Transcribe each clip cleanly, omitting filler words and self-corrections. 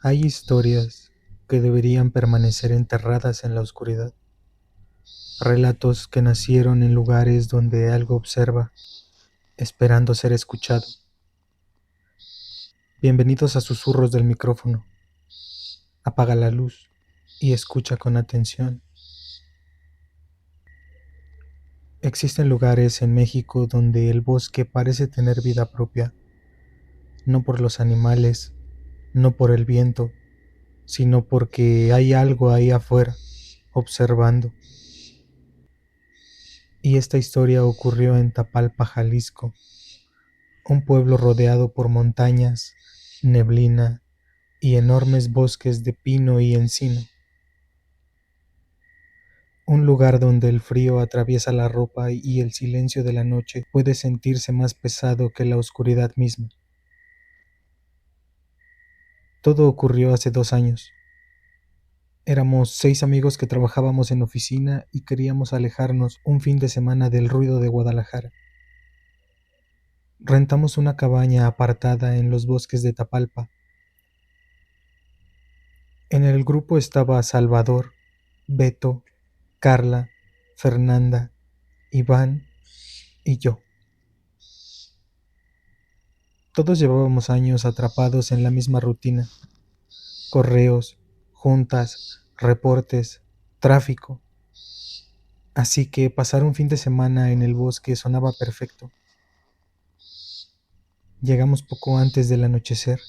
Hay historias que deberían permanecer enterradas en la oscuridad, relatos que nacieron en lugares donde algo observa, esperando ser escuchado. Bienvenidos a Susurros del Micrófono. Apaga la luz y escucha con atención. Existen lugares en México donde el bosque parece tener vida propia, no por los animales, no por el viento, sino porque hay algo ahí afuera, observando. Y esta historia ocurrió en Tapalpa, Jalisco, un pueblo rodeado por montañas, neblina y enormes bosques de pino y encino. Un lugar donde el frío atraviesa la ropa y el silencio de la noche puede sentirse más pesado que la oscuridad misma. Todo ocurrió hace 2 años. Éramos 6 amigos que trabajábamos en oficina y queríamos alejarnos un fin de semana del ruido de Guadalajara. Rentamos una cabaña apartada en los bosques de Tapalpa. En el grupo estaba Salvador, Beto, Carla, Fernanda, Iván y yo. Todos llevábamos años atrapados en la misma rutina: correos, juntas, reportes, tráfico. Así que pasar un fin de semana en el bosque sonaba perfecto. Llegamos poco antes del anochecer.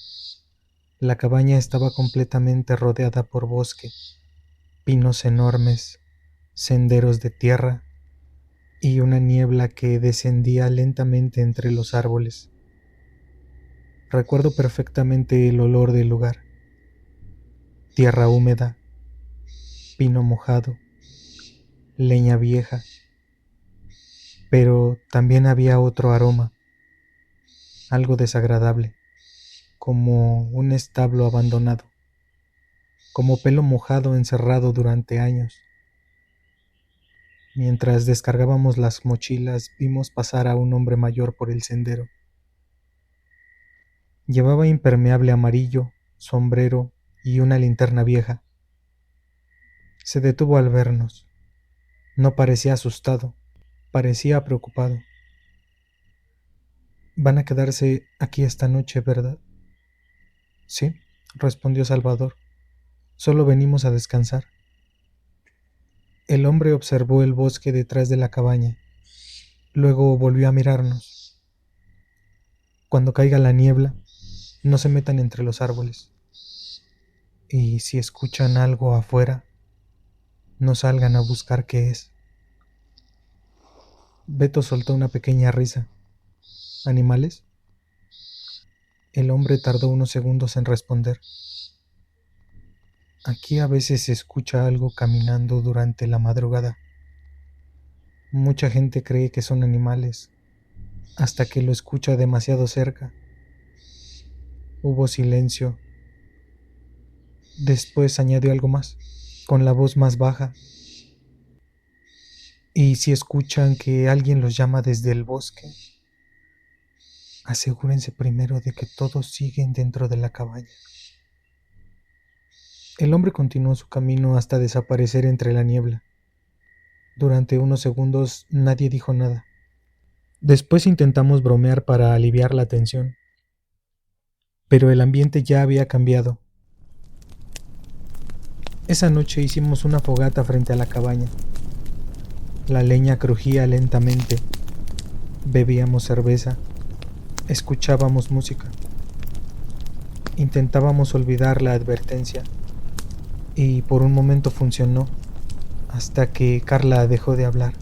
La cabaña estaba completamente rodeada por bosque, pinos enormes, senderos de tierra y una niebla que descendía lentamente entre los árboles. Recuerdo perfectamente el olor del lugar: tierra húmeda, pino mojado, leña vieja. Pero también había otro aroma, algo desagradable, como un establo abandonado, como pelo mojado encerrado durante años. Mientras descargábamos las mochilas, vimos pasar a un hombre mayor por el sendero. Llevaba impermeable amarillo, sombrero y una linterna vieja. Se detuvo al vernos. No parecía asustado, parecía preocupado. «Van a quedarse aquí esta noche, ¿verdad?» «Sí», respondió Salvador. «Solo venimos a descansar». El hombre observó el bosque detrás de la cabaña. Luego volvió a mirarnos. «Cuando caiga la niebla, no se metan entre los árboles. Y si escuchan algo afuera, no salgan a buscar qué es». Beto soltó una pequeña risa. «¿Animales?». El hombre tardó unos segundos en responder. «Aquí a veces se escucha algo caminando durante la madrugada. Mucha gente cree que son animales, hasta que lo escucha demasiado cerca». Hubo silencio. Después añadió algo más, con la voz más baja. «Y si escuchan que alguien los llama desde el bosque, asegúrense primero de que todos siguen dentro de la cabaña». El hombre continuó su camino hasta desaparecer entre la niebla. Durante unos segundos nadie dijo nada. Después intentamos bromear para aliviar la tensión, pero el ambiente ya había cambiado. Esa noche hicimos una fogata frente a la cabaña. La leña crujía lentamente. Bebíamos cerveza. Escuchábamos música. Intentábamos olvidar la advertencia, y por un momento funcionó, hasta que Carla dejó de hablar.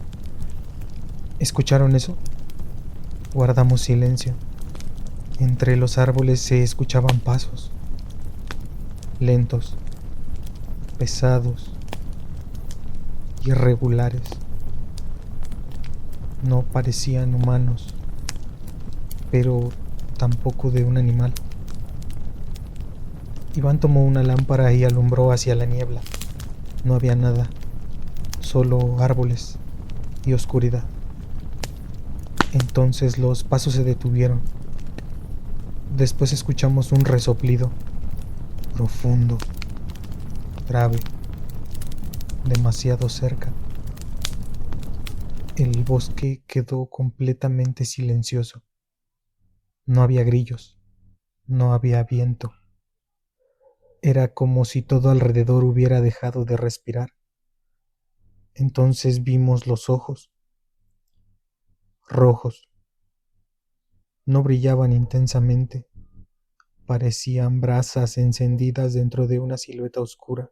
¿Escucharon eso? Guardamos silencio. Entre los árboles se escuchaban pasos, lentos, pesados, irregulares. No parecían humanos, pero tampoco de un animal. Iván tomó una lámpara y alumbró hacia la niebla. No había nada, solo árboles y oscuridad. Entonces los pasos se detuvieron. Después escuchamos un resoplido. profundo, grave, demasiado cerca. El bosque quedó completamente silencioso. No había grillos, no había viento. Era como si todo alrededor hubiera dejado de respirar. Entonces vimos los ojos, rojos. No brillaban intensamente, parecían brasas encendidas dentro de una silueta oscura,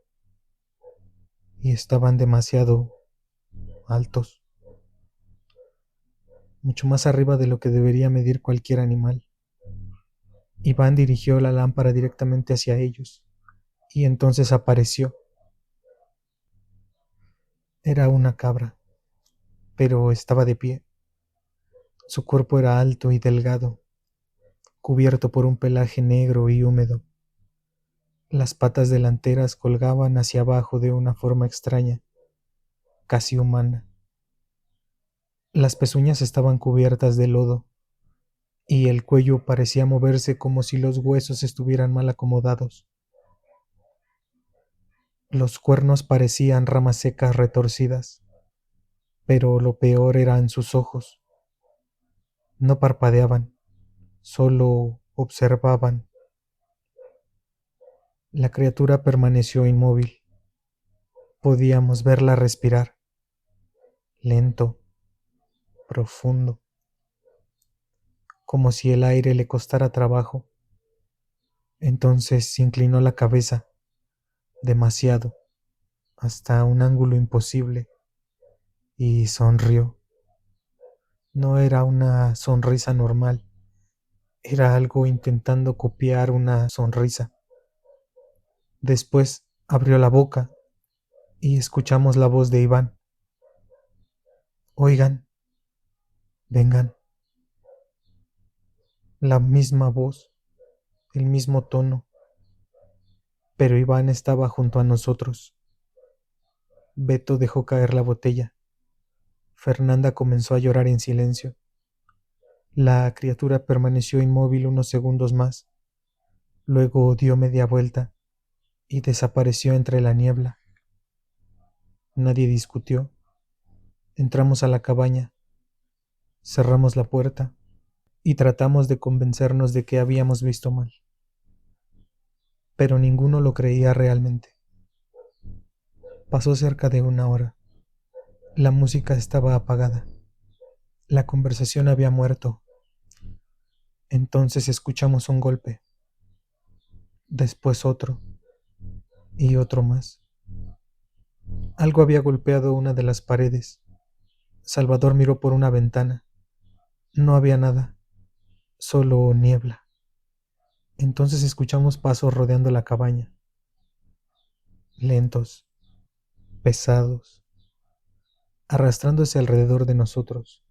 y estaban demasiado altos, mucho más arriba de lo que debería medir cualquier animal. Iván dirigió la lámpara directamente hacia ellos, y entonces apareció. Era una cabra, pero estaba de pie. Su cuerpo era alto y delgado, cubierto por un pelaje negro y húmedo. Las patas delanteras colgaban hacia abajo de una forma extraña, casi humana. Las pezuñas estaban cubiertas de lodo, y el cuello parecía moverse como si los huesos estuvieran mal acomodados. Los cuernos parecían ramas secas retorcidas, pero lo peor eran sus ojos. No parpadeaban, solo observaban. La criatura permaneció inmóvil. Podíamos verla respirar, lento, profundo, como si el aire le costara trabajo. Entonces se inclinó la cabeza, demasiado, hasta un ángulo imposible, y sonrió. No era una sonrisa normal, era algo intentando copiar una sonrisa. Después abrió la boca y escuchamos la voz de Iván. Oigan, vengan. La misma voz, el mismo tono, pero Iván estaba junto a nosotros. Beto dejó caer la botella. Fernanda comenzó a llorar en silencio. La criatura permaneció inmóvil unos segundos más. Luego dio media vuelta y desapareció entre la niebla. Nadie discutió. Entramos a la cabaña, cerramos la puerta y tratamos de convencernos de que habíamos visto mal. Pero ninguno lo creía realmente. Pasó cerca de una hora. La música estaba apagada. La conversación había muerto. Entonces escuchamos un golpe, después otro y otro más. Algo había golpeado una de las paredes. Salvador miró por una ventana. No había nada, solo niebla. Entonces escuchamos pasos rodeando la cabaña, lentos, pesados, arrastrándose alrededor de nosotros.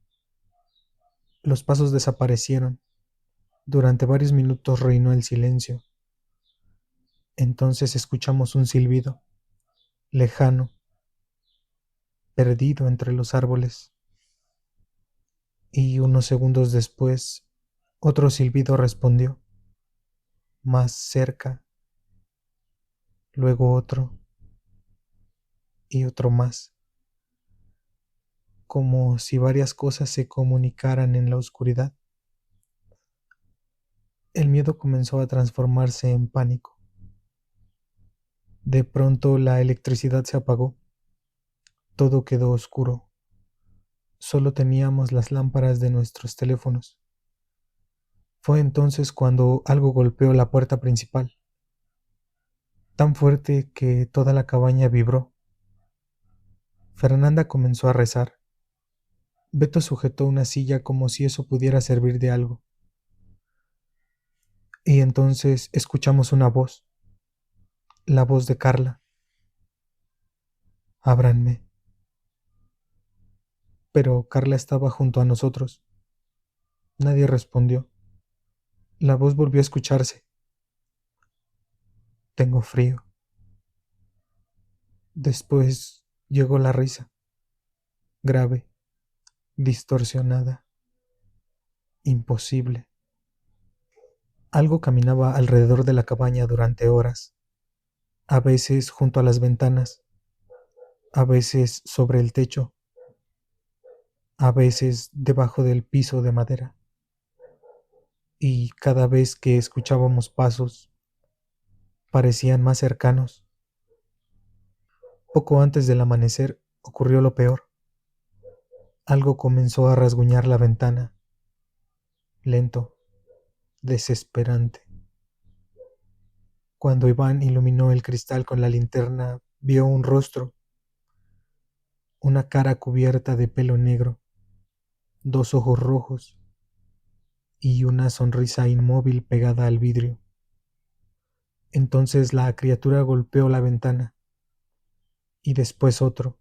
Los pasos desaparecieron. Durante varios minutos reinó el silencio. Entonces escuchamos un silbido, lejano, perdido entre los árboles. Y unos segundos después, otro silbido respondió, más cerca, luego otro y otro más, como si varias cosas se comunicaran en la oscuridad. El miedo comenzó a transformarse en pánico. De pronto la electricidad se apagó. Todo quedó oscuro. Solo teníamos las lámparas de nuestros teléfonos. Fue entonces cuando algo golpeó la puerta principal, tan fuerte que toda la cabaña vibró. Fernanda comenzó a rezar. Beto sujetó una silla como si eso pudiera servir de algo. Y entonces escuchamos una voz, la voz de Carla. Ábranme. Pero Carla estaba junto a nosotros. Nadie respondió. La voz volvió a escucharse. Tengo frío. Después llegó la risa, grave, distorsionada, imposible. Algo caminaba alrededor de la cabaña durante horas. a veces junto a las ventanas, a veces sobre el techo, a veces debajo del piso de madera. Y cada vez que escuchábamos pasos, parecían más cercanos. Poco antes del amanecer ocurrió lo peor. Algo comenzó a rasguñar la ventana, lento, desesperante. Cuando Iván iluminó el cristal con la linterna, vio un rostro, una cara cubierta de pelo negro, dos ojos rojos y una sonrisa inmóvil pegada al vidrio. Entonces la criatura golpeó la ventana y después otro.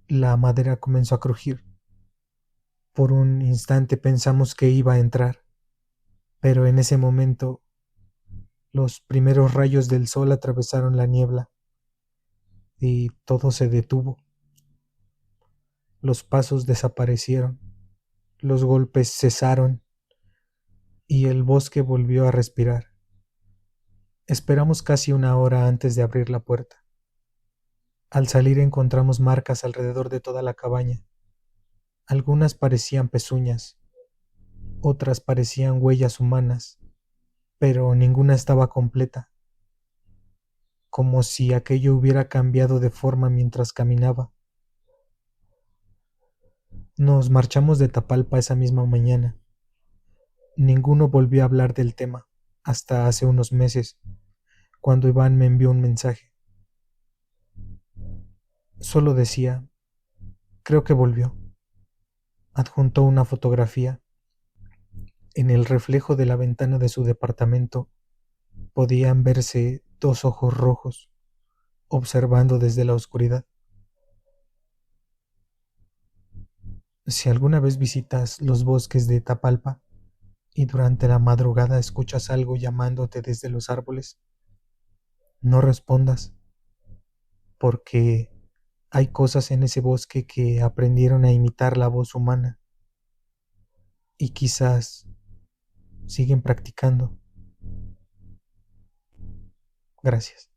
La madera comenzó a crujir. Por un instante pensamos que iba a entrar, pero en ese momento los primeros rayos del sol atravesaron la niebla y todo se detuvo. Los pasos desaparecieron, los golpes cesaron y el bosque volvió a respirar. Esperamos casi una hora antes de abrir la puerta. Al salir encontramos marcas alrededor de toda la cabaña. Algunas parecían pezuñas, otras parecían huellas humanas, pero ninguna estaba completa, como si aquello hubiera cambiado de forma mientras caminaba. Nos marchamos de Tapalpa esa misma mañana. Ninguno volvió a hablar del tema hasta hace unos meses, cuando Iván me envió un mensaje. Solo decía, creo que volvió. Adjuntó una fotografía. En el reflejo de la ventana de su departamento podían verse dos ojos rojos, observando desde la oscuridad. Si alguna vez visitas los bosques de Tapalpa y durante la madrugada escuchas algo llamándote desde los árboles, no respondas, porque hay cosas en ese bosque que aprendieron a imitar la voz humana y quizás siguen practicando. Gracias.